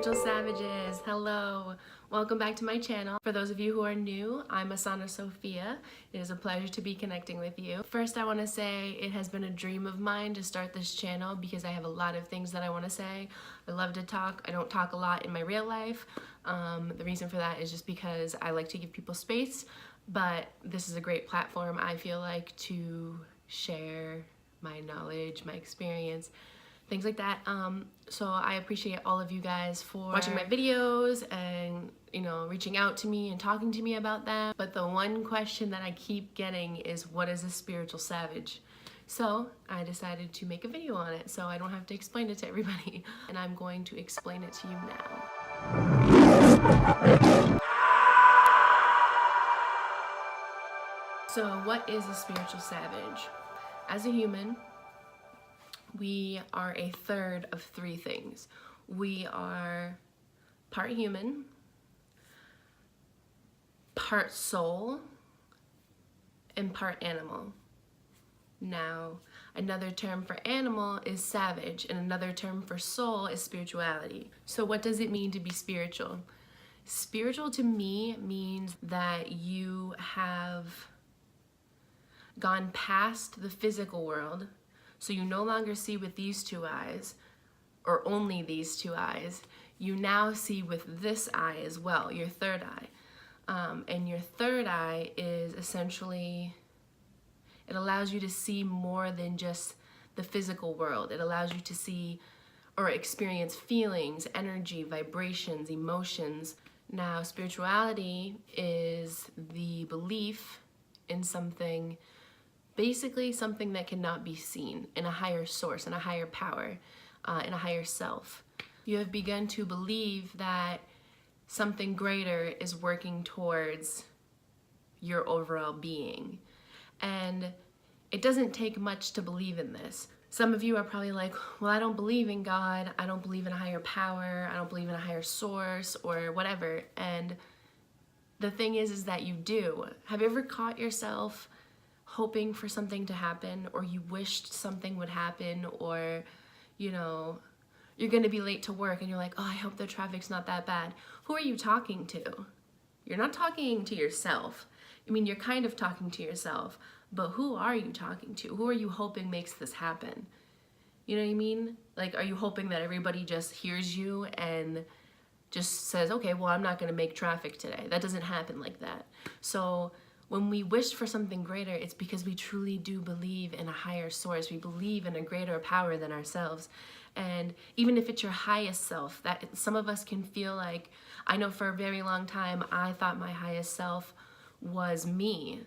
spiritual savages, hello, welcome back to my channel. For those of you who are new, I'm Asana Sophia. It is a pleasure to be connecting with you. First, I want to say it has been a dream of mine to start this channel because I have a lot of things that I want to say. I love to talk. I don't talk a lot in my real life. The reason for that is just because I like to give people space, but this is a great platform, I feel like, to share my knowledge, my experience, things like that. So I appreciate all of you guys for watching my videos and, you know, reaching out to me and talking to me about them. But the one question that I keep getting is, what is a spiritual savage? So I decided to make a video on it so I don't have to explain it to everybody. And I'm going to explain it to you now. So what is a spiritual savage? As a human, we are a third of three things. We are part human, part soul, and part animal. Now, another term for animal is savage, and another term for soul is spirituality. So what does it mean to be spiritual? Spiritual to me means that you have gone past the physical world. So you no longer see with these two eyes, or only these two eyes. You now see with this eye as well, your third eye. And your third eye is essentially, it allows you to see more than just the physical world. It allows you to see or experience feelings, energy, vibrations, emotions. Now, spirituality is the belief in something, basically something that cannot be seen, in a higher source, in a higher power, in a higher self. You have begun to believe that something greater is working towards your overall being. And it doesn't take much to believe in this. Some of you are probably like, well, I don't believe in God, I don't believe in a higher power, I don't believe in a higher source, or whatever. And the thing is that you do. Have you ever caught yourself hoping for something to happen, or you wished something would happen, or, you know, you're gonna be late to work and you're like, oh, I hope the traffic's not that bad. Who are you talking to? You're not talking to yourself. I mean, you're kind of talking to yourself, but who are you talking to? Who are you hoping makes this happen? You know what I mean? Like, are you hoping that everybody just hears you and just says, okay, well, I'm not gonna make traffic today? That doesn't happen like that. So when we wish for something greater, it's because we truly do believe in a higher source. We believe in a greater power than ourselves. And even if it's your highest self, that some of us can feel like, I know for a very long time, I thought my highest self was me.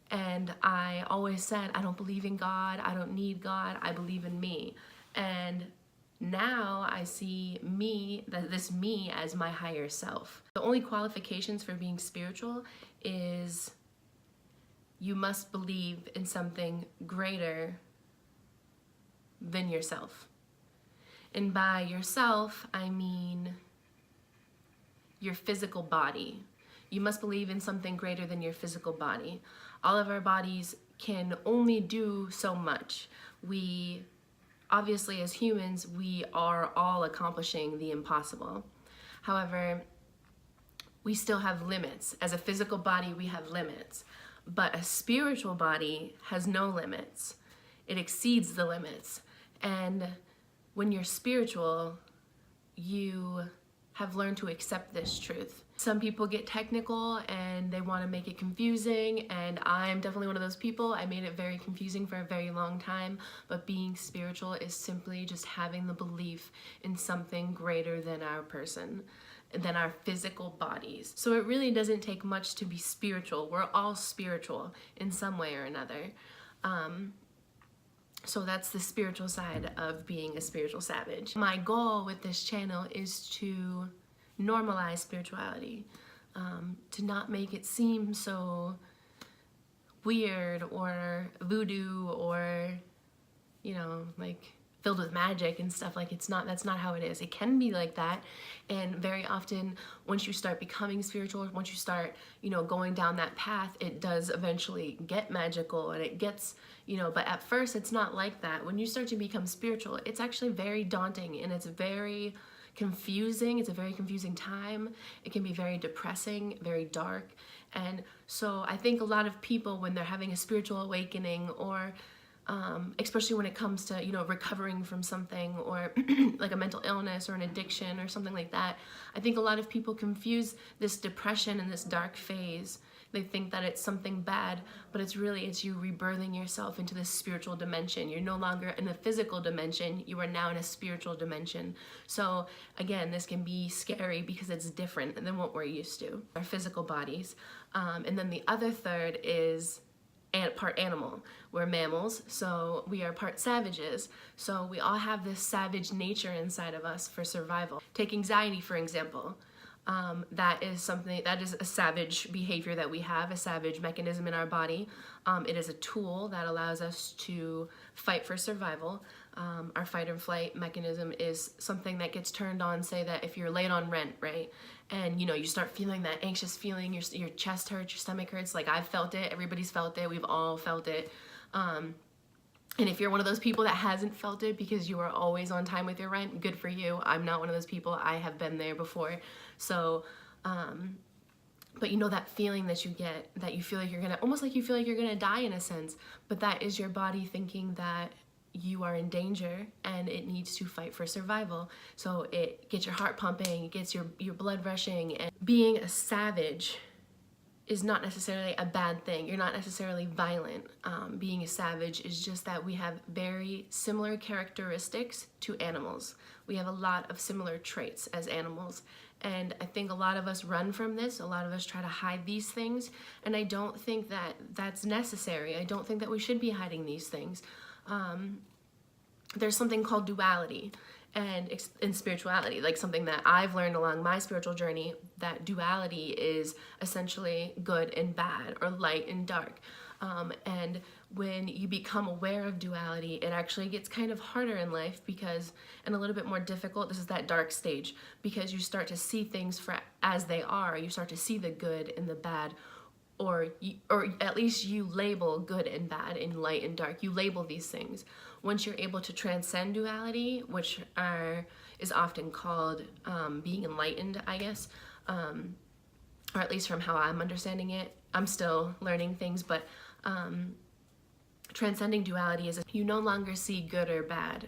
And I always said, I don't believe in God, I don't need God, I believe in me. And now I see me, this me, as my higher self. The only qualifications for being spiritual is you must believe in something greater than yourself. And by yourself, I mean your physical body. You must believe in something greater than your physical body. All of our bodies can only do so much. We, obviously as humans, we are all accomplishing the impossible. However, we still have limits. As a physical body, we have limits. But a spiritual body has no limits. It exceeds the limits. And when you're spiritual, you have learned to accept this truth. Some people get technical and they want to make it confusing, and I'm definitely one of those people. I made it very confusing for a very long time, but being spiritual is simply just having the belief in something greater than our person, than our physical bodies. So it really doesn't take much to be spiritual. We're all spiritual in some way or another. So that's the spiritual side of being a spiritual savage. My goal with this channel is to normalize spirituality, to not make it seem so weird or voodoo or, you know, like filled with magic and stuff. Like, it's not, that's not how it is. It can be like that, and very often once you start becoming spiritual, once you start, you know, going down that path, it does eventually get magical and it gets, you know, but at first it's not like that. When you start to become spiritual, it's actually very daunting and it's very confusing. It's a very confusing time. It can be very depressing, very dark. And so I think a lot of people, when they're having a spiritual awakening, or especially when it comes to, recovering from something, or like a mental illness or an addiction or something like that, I think a lot of people confuse this depression and this dark phase. They think that it's something bad, but it's you rebirthing yourself into this spiritual dimension. You're no longer in a physical dimension, you are now in a spiritual dimension. So again, this can be scary because it's different than what we're used to, our physical bodies. And then the other third is part animal. We're mammals, so we are part savages. So we all have this savage nature inside of us for survival. Take anxiety, for example. That is a savage behavior that we have, a savage mechanism in our body. It is a tool that allows us to fight for survival. Our fight or flight mechanism is something that gets turned on, say that if you're late on rent, right? And you start feeling that anxious feeling, your chest hurts, your stomach hurts. Like, I've felt it, everybody's felt it, we've all felt it. And if you're one of those people that hasn't felt it because you are always on time with your rent, good for you. I'm not one of those people. I have been there before. So, but that feeling that you get, that you feel like almost like you feel like you're gonna die in a sense, but that is your body thinking that you are in danger and it needs to fight for survival. So it gets your heart pumping, it gets your blood rushing. And being a savage is not necessarily a bad thing. You're not necessarily violent. Being a savage is just that we have very similar characteristics to animals. We have a lot of similar traits as animals. And I think a lot of us run from this. A lot of us try to hide these things. And I don't think that that's necessary. I don't think that we should be hiding these things. There's something called duality and in spirituality, like something that I've learned along my spiritual journey, that duality is essentially good and bad, or light and dark. And when you become aware of duality, it actually gets kind of harder in life and a little bit more difficult. This is that dark stage, because you start to see things as they are. You start to see the good and the bad, or at least you label good and bad and light and dark. You label these things. Once you're able to transcend duality, which is often called being enlightened, I guess, or at least from how I'm understanding it. I'm still learning things, but transcending duality is you no longer see good or bad.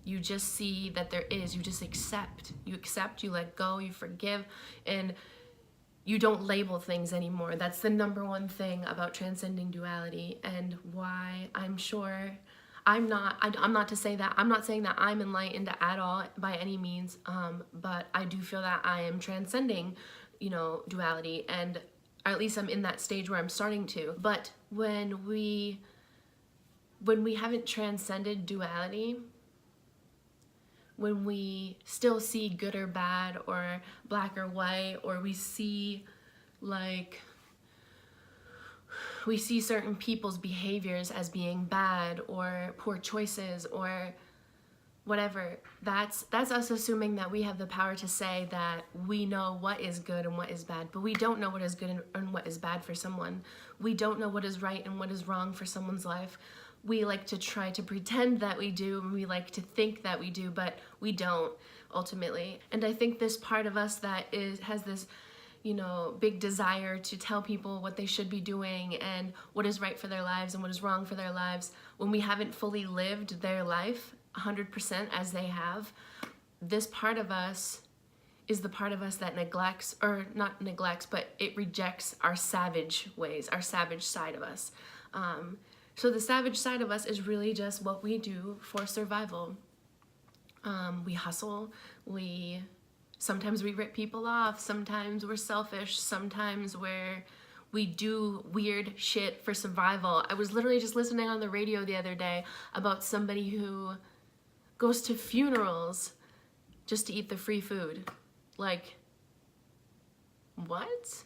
You just see that there is. You just accept. You accept, you let go, you forgive, and you don't label things anymore. That's the number one thing about transcending duality, and why I'm not saying that I'm enlightened at all by any means, but I do feel that I am transcending, duality, and or at least I'm in that stage where I'm starting to. But when we haven't transcended duality, when we still see good or bad, or black or white, or we see certain people's behaviors as being bad or poor choices or whatever, that's us assuming that we have the power to say that we know what is good and what is bad, but we don't know what is good and what is bad for someone. We don't know what is right and what is wrong for someone's life. We like to try to pretend that we do, and we like to think that we do, but we don't ultimately. And I think this part of us that has this big desire to tell people what they should be doing and what is right for their lives and what is wrong for their lives, when we haven't fully lived their life 100% as they have, this part of us is the part of us that neglects, or not neglects, but it rejects our savage ways, our savage side of us. So the savage side of us is really just what we do for survival. We hustle, sometimes we rip people off, sometimes we're selfish, sometimes we do weird shit for survival. I was literally just listening on the radio the other day about somebody who goes to funerals just to eat the free food. Like, what?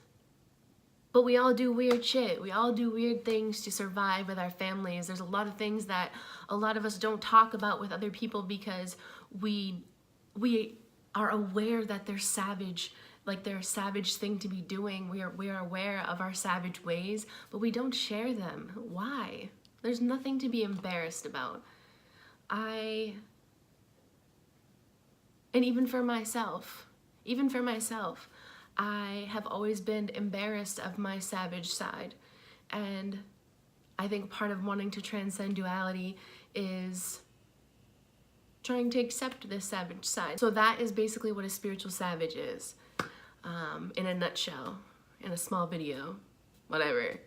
But we all do weird shit. We all do weird things to survive with our families. There's a lot of things that a lot of us don't talk about with other people because we are aware that they're savage, like they're a savage thing to be doing. We are aware of our savage ways, but we don't share them. Why? There's nothing to be embarrassed about. And even for myself, I have always been embarrassed of my savage side. And I think part of wanting to transcend duality is trying to accept this savage side. So that is basically what a spiritual savage is, in a nutshell, in a small video, whatever.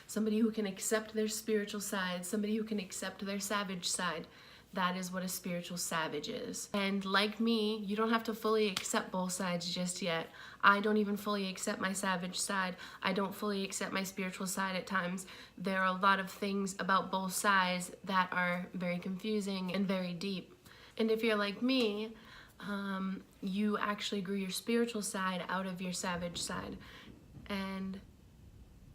Somebody who can accept their spiritual side, somebody who can accept their savage side. That is what a spiritual savage is. And like me, you don't have to fully accept both sides just yet. I don't even fully accept my savage side. I don't fully accept my spiritual side at times. There are a lot of things about both sides that are very confusing and very deep. And if you're like me, you actually grew your spiritual side out of your savage side. And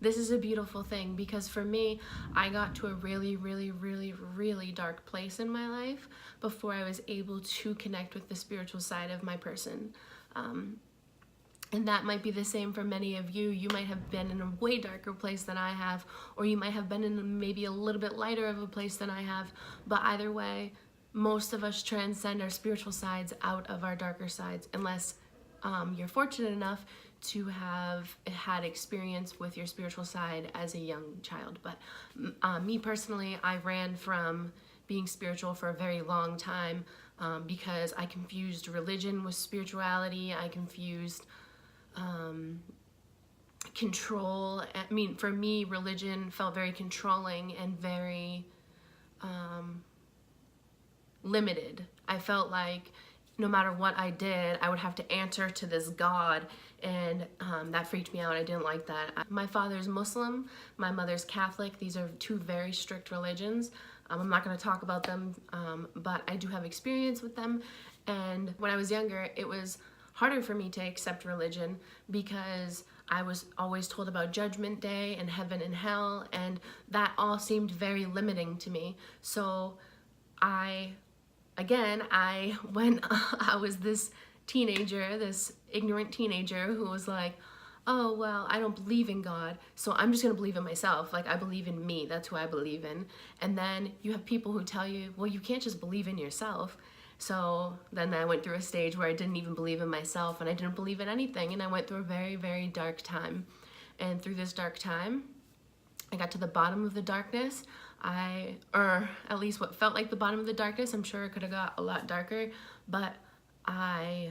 this is a beautiful thing, because for me, I got to a really, really, really, really dark place in my life before I was able to connect with the spiritual side of my person. And that might be the same for many of you. You might have been in a way darker place than I have, or you might have been in maybe a little bit lighter of a place than I have. But either way, most of us transcend our spiritual sides out of our darker sides, unless you're fortunate enough to have had experience with your spiritual side as a young child. But me personally, I ran from being spiritual for a very long time because I confused religion with spirituality. I confused control. I mean, for me, religion felt very controlling and very limited. I felt like no matter what I did, I would have to answer to this God, and that freaked me out. I didn't like that. My father's Muslim, my mother's Catholic. These are two very strict religions. I'm not going to talk about them, but I do have experience with them. And when I was younger, it was harder for me to accept religion because I was always told about Judgment Day and heaven and hell, and that all seemed very limiting to me. So I was this teenager, this ignorant teenager who was like, oh, well, I don't believe in God, so I'm just gonna believe in myself. Like, I believe in me, that's who I believe in. And then you have people who tell you, well, you can't just believe in yourself. So then I went through a stage where I didn't even believe in myself, and I didn't believe in anything, and I went through a very, very dark time. And through this dark time, I got to the bottom of the darkness. Or at least what felt like the bottom of the darkness. I'm sure it could have got a lot darker, but my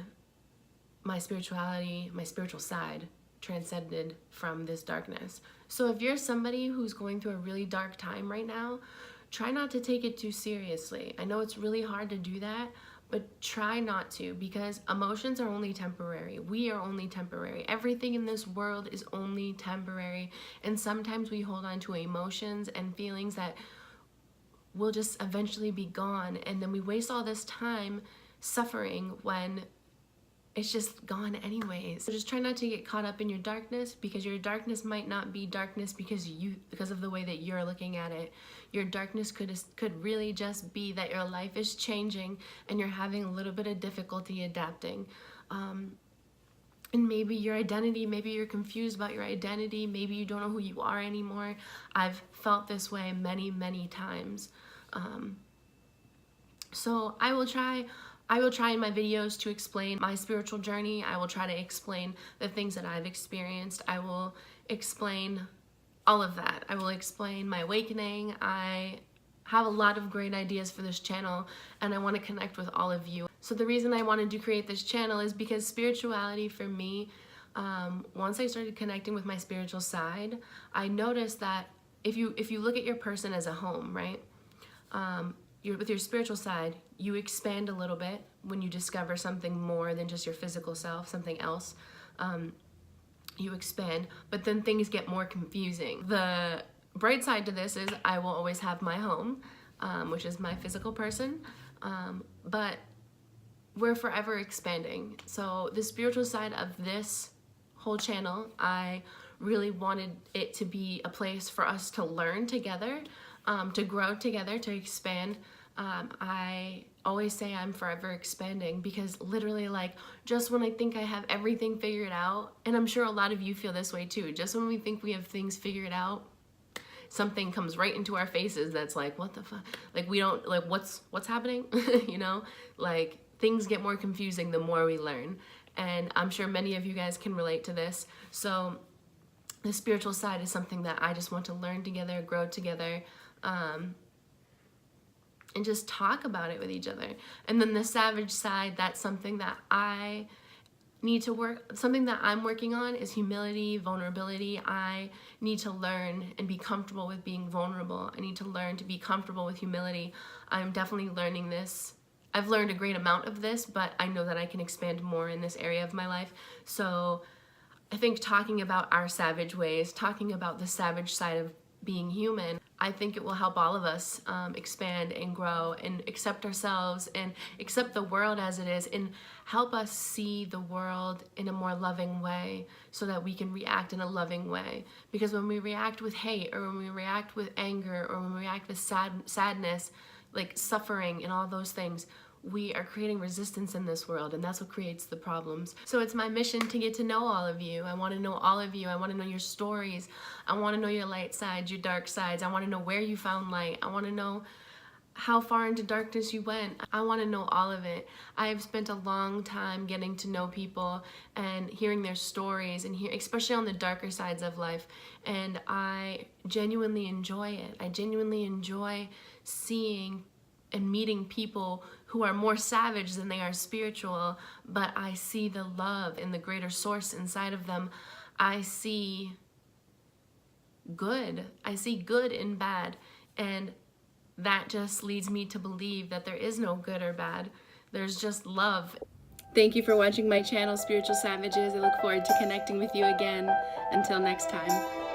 spirituality, my spiritual side transcended from this darkness. So if you're somebody who's going through a really dark time right now, try not to take it too seriously. I know it's really hard to do that, but try not to, because emotions are only temporary. We are only temporary. Everything in this world is only temporary. And sometimes we hold on to emotions and feelings that will just eventually be gone. And then we waste all this time suffering when it's just gone anyways. So just try not to get caught up in your darkness, because your darkness might not be darkness because of the way that you're looking at it. Your darkness could really just be that your life is changing and you're having a little bit of difficulty adapting. And maybe your identity, maybe you're confused about your identity, maybe you don't know who you are anymore. I've felt this way many, many times. So I will try in my videos to explain my spiritual journey. I will try to explain the things that I've experienced. I will explain all of that. I will explain my awakening. I have a lot of great ideas for this channel, and I want to connect with all of you. So the reason I wanted to create this channel is because spirituality for me, once I started connecting with my spiritual side, I noticed that if you look at your person as a home, right? With your spiritual side, you expand a little bit when you discover something more than just your physical self, something else. You expand, but then things get more confusing. The bright side to this is I will always have my home, which is my physical person, but we're forever expanding. So the spiritual side of this whole channel, I really wanted it to be a place for us to learn together, to grow together, to expand. I always say I'm forever expanding, because literally, like, just when I think I have everything figured out, and I'm sure a lot of you feel this way too, just when we think we have things figured out, something comes right into our faces that's like, what the fuck? Like, we don't, like, what's happening? You know, like, things get more confusing the more we learn. And I'm sure many of you guys can relate to this. So the spiritual side is something that I just want to learn together, grow together, and just talk about it with each other. And then the savage side, that's something that I need to work, something that I'm working on is humility, vulnerability. I need to learn and be comfortable with being vulnerable. I need to learn to be comfortable with humility. I'm definitely learning this. I've learned a great amount of this, but I know that I can expand more in this area of my life. So I think talking about our savage ways, talking about the savage side of being human, I think it will help all of us expand and grow and accept ourselves and accept the world as it is, and help us see the world in a more loving way so that we can react in a loving way. Because when we react with hate, or when we react with anger, or when we react with sadness, like suffering and all those things, we are creating resistance in this world, and that's what creates the problems. So it's my mission to get to know all of you. I want to know all of you. I want to know your stories. I want to know your light sides, your dark sides. I want to know where you found light. I want to know how far into darkness you went. I want to know all of it. I have spent a long time getting to know people and hearing their stories, and especially on the darker sides of life, and I genuinely enjoy it. I genuinely enjoy seeing and meeting people who are more savage than they are spiritual, but I see the love and the greater source inside of them. I see good. I see good and bad, and that just leads me to believe that there is no good or bad. There's just love. Thank you for watching my channel, Spiritual Savages. I look forward to connecting with you again. Until next time.